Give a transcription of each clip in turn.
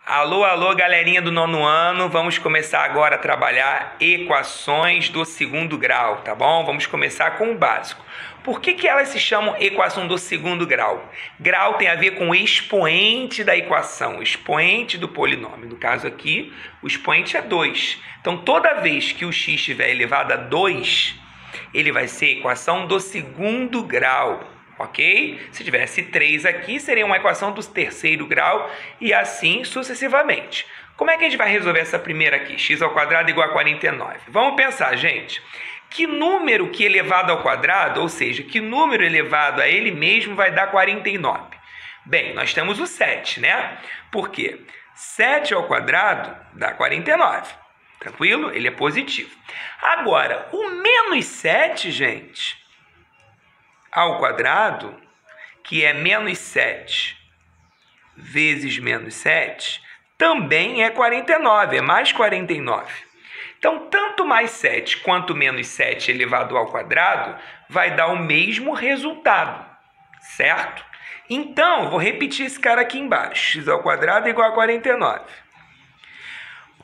Alô, alô, galerinha do nono ano, vamos começar agora a trabalhar equações do segundo grau, tá bom? Vamos começar com o básico. Por que elas se chamam equação do segundo grau? Grau tem a ver com o expoente da equação, o expoente do polinômio. No caso aqui, o expoente é 2. Então, toda vez que o x estiver elevado a 2, ele vai ser equação do segundo grau. Ok? Se tivesse 3 aqui, seria uma equação do terceiro grau e assim sucessivamente. Como é que a gente vai resolver essa primeira aqui? X ao quadrado igual a 49. Vamos pensar, gente. Que número que elevado ao quadrado, ou seja, que número elevado a ele mesmo vai dar 49? Bem, nós temos o 7, né? Por quê? 7 ao quadrado dá 49. Tranquilo? Ele é positivo. Agora, o menos 7, gente, ao quadrado, que é menos 7 vezes menos 7, também é 49, é mais 49. Então, tanto mais 7 quanto menos 7 elevado ao quadrado vai dar o mesmo resultado, certo? Então, vou repetir esse cara aqui embaixo. X ao quadrado igual a 49.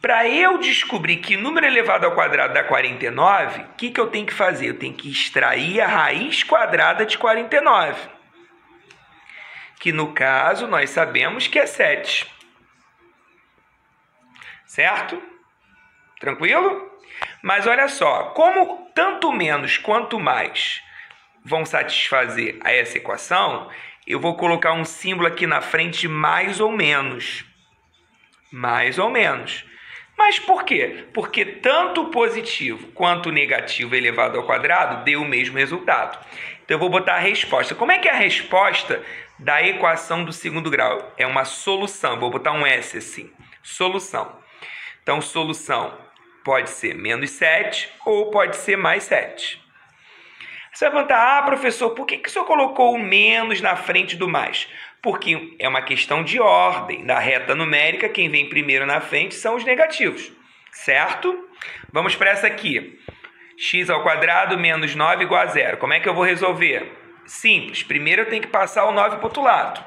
Para eu descobrir que número elevado ao quadrado dá 49, o que eu tenho que fazer? Eu tenho que extrair a raiz quadrada de 49, que no caso nós sabemos que é 7. Certo? Tranquilo? Mas olha só, como tanto menos quanto mais vão satisfazer a essa equação, eu vou colocar um símbolo aqui na frente de mais ou menos. Mais ou menos. Mas por quê? Porque tanto o positivo quanto o negativo elevado ao quadrado deu o mesmo resultado. Então eu vou botar a resposta. Como é que é a resposta da equação do segundo grau? É uma solução. Vou botar um S assim. Solução. Então solução pode ser menos 7 ou pode ser mais 7. Você vai perguntar, professor, por que o senhor colocou o menos na frente do mais? Porque é uma questão de ordem. Na reta numérica, quem vem primeiro na frente são os negativos, certo? Vamos para essa aqui. X ao quadrado menos 9 igual a 0. Como é que eu vou resolver? Simples. Primeiro eu tenho que passar o 9 para o outro lado.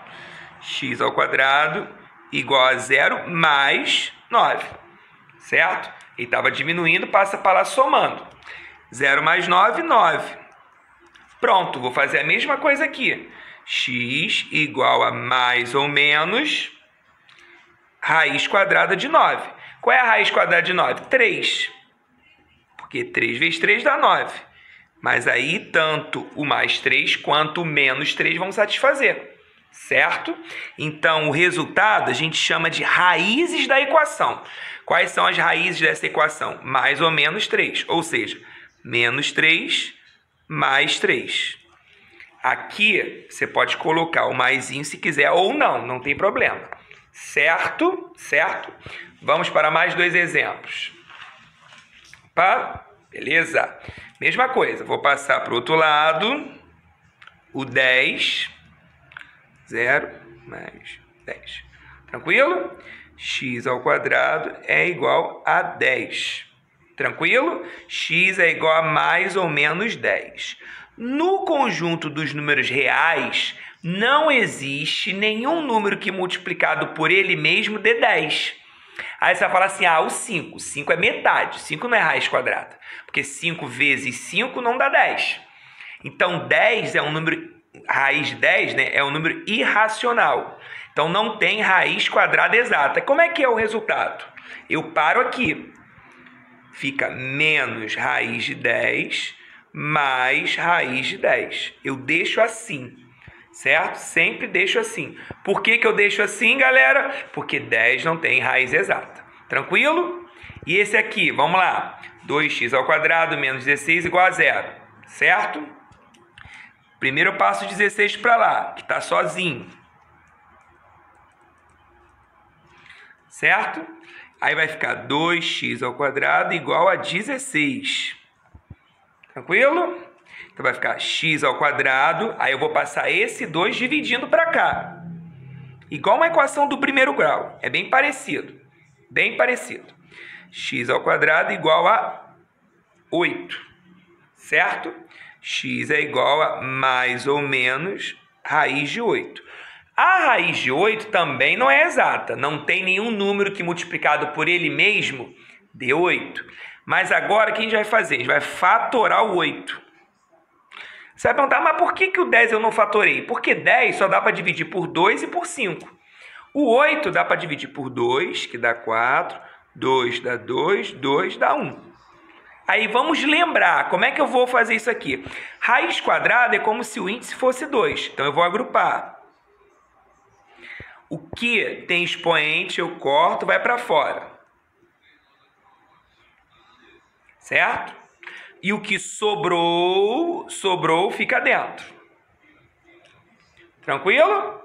X ao quadrado igual a 0 mais 9, certo? Ele estava diminuindo, passa para lá somando. 0 mais 9, 9. Pronto, vou fazer a mesma coisa aqui. X igual a mais ou menos raiz quadrada de 9. Qual é a raiz quadrada de 9? 3. Porque 3 vezes 3 dá 9. Mas aí tanto o mais 3 quanto o menos 3 vão satisfazer. Certo? Então, o resultado a gente chama de raízes da equação. Quais são as raízes dessa equação? Mais ou menos 3. Ou seja, menos 3 mais 3. Aqui você pode colocar o maisinho se quiser ou não, não tem problema. Certo? Certo? Vamos para mais dois exemplos. Opa, beleza? Mesma coisa, vou passar para o outro lado. O 10. 0 mais 10. Tranquilo? X ao quadrado é igual a 10. Tranquilo? X é igual a mais ou menos 10. No conjunto dos números reais, não existe nenhum número que multiplicado por ele mesmo dê 10. Aí você vai falar assim, o 5. 5 é metade, 5 não é raiz quadrada. Porque 5 vezes 5 não dá 10. Então 10 é um número, raiz de 10, né, é um número irracional. Então não tem raiz quadrada exata. Como é que é o resultado? Eu paro aqui. Fica menos raiz de 10 mais raiz de 10. Eu deixo assim, certo? Sempre deixo assim. Por que eu deixo assim, galera? Porque 10 não tem raiz exata. Tranquilo? E esse aqui, vamos lá. 2x ao quadrado menos 16 igual a 0. Certo? Primeiro eu passo 16 para lá, que está sozinho. Certo? Aí vai ficar 2x ao quadrado igual a 16. Tranquilo? Então vai ficar x ao quadrado. Aí eu vou passar esse 2 dividindo para cá. Igual uma equação do primeiro grau. É bem parecido. Bem parecido. X ao quadrado igual a 8. Certo? X é igual a mais ou menos raiz de 8. A raiz de 8 também não é exata. Não tem nenhum número que multiplicado por ele mesmo dê 8. Mas agora o que a gente vai fazer? A gente vai fatorar o 8. Você vai perguntar, mas por que o 10 eu não fatorei? Porque 10 só dá para dividir por 2 e por 5. O 8 dá para dividir por 2, que dá 4. 2 dá 2, 2 dá 1. Aí vamos lembrar, como é que eu vou fazer isso aqui? Raiz quadrada é como se o índice fosse 2. Então eu vou agrupar. O que tem expoente eu corto, vai para fora. Certo? E o que sobrou fica dentro. Tranquilo?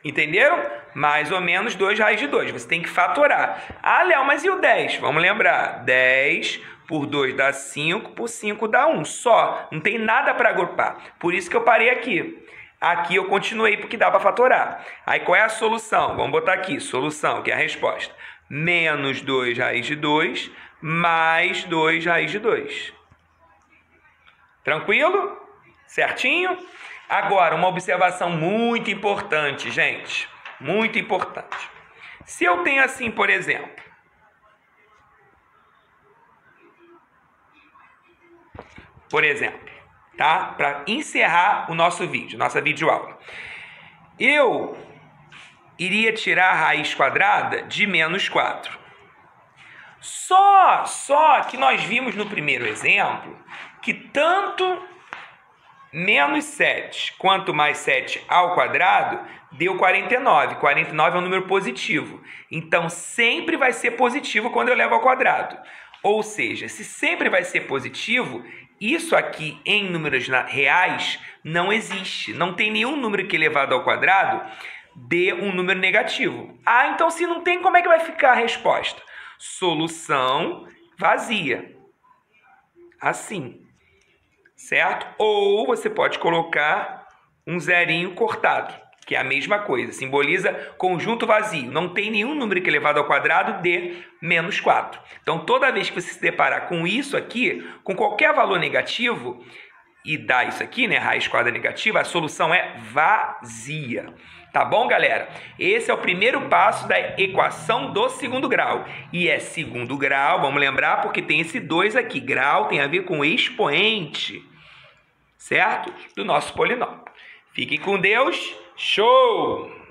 Entenderam? Mais ou menos 2 raiz de 2. Você tem que fatorar. Ah, Léo, mas e o 10? Vamos lembrar. 10 por 2 dá 5, por 5 dá 1. Só. Não tem nada para agrupar. Por isso que eu parei aqui. Aqui eu continuei porque dá para fatorar. Aí qual é a solução? Vamos botar aqui. Solução, que é a resposta. Menos 2 raiz de 2, mais 2 raiz de 2. Tranquilo? Certinho? Agora, uma observação muito importante, gente. Muito importante. Se eu tenho assim, por exemplo. Tá? Para encerrar o nosso vídeo, nossa videoaula. Eu iria tirar a raiz quadrada de menos 4. Só que nós vimos no primeiro exemplo que tanto menos 7 quanto mais 7 ao quadrado deu 49. 49 é um número positivo. Então, sempre vai ser positivo quando eu levo ao quadrado. Ou seja, se sempre vai ser positivo, isso aqui em números reais não existe. Não tem nenhum número que elevado ao quadrado dê um número negativo. Ah, então se não tem, como é que vai ficar a resposta? Solução vazia. Assim. Certo? Ou você pode colocar um zerinho cortado, que é a mesma coisa. Simboliza conjunto vazio. Não tem nenhum número que elevado ao quadrado dê menos 4. Então, toda vez que você se deparar com isso aqui, com qualquer valor negativo, e dá isso aqui, né? Raiz quadrada negativa, a solução é vazia. Tá bom, galera? Esse é o primeiro passo da equação do segundo grau. E é segundo grau, vamos lembrar, porque tem esse 2 aqui. Grau tem a ver com expoente, certo? Do nosso polinômio. Fiquem com Deus. Show!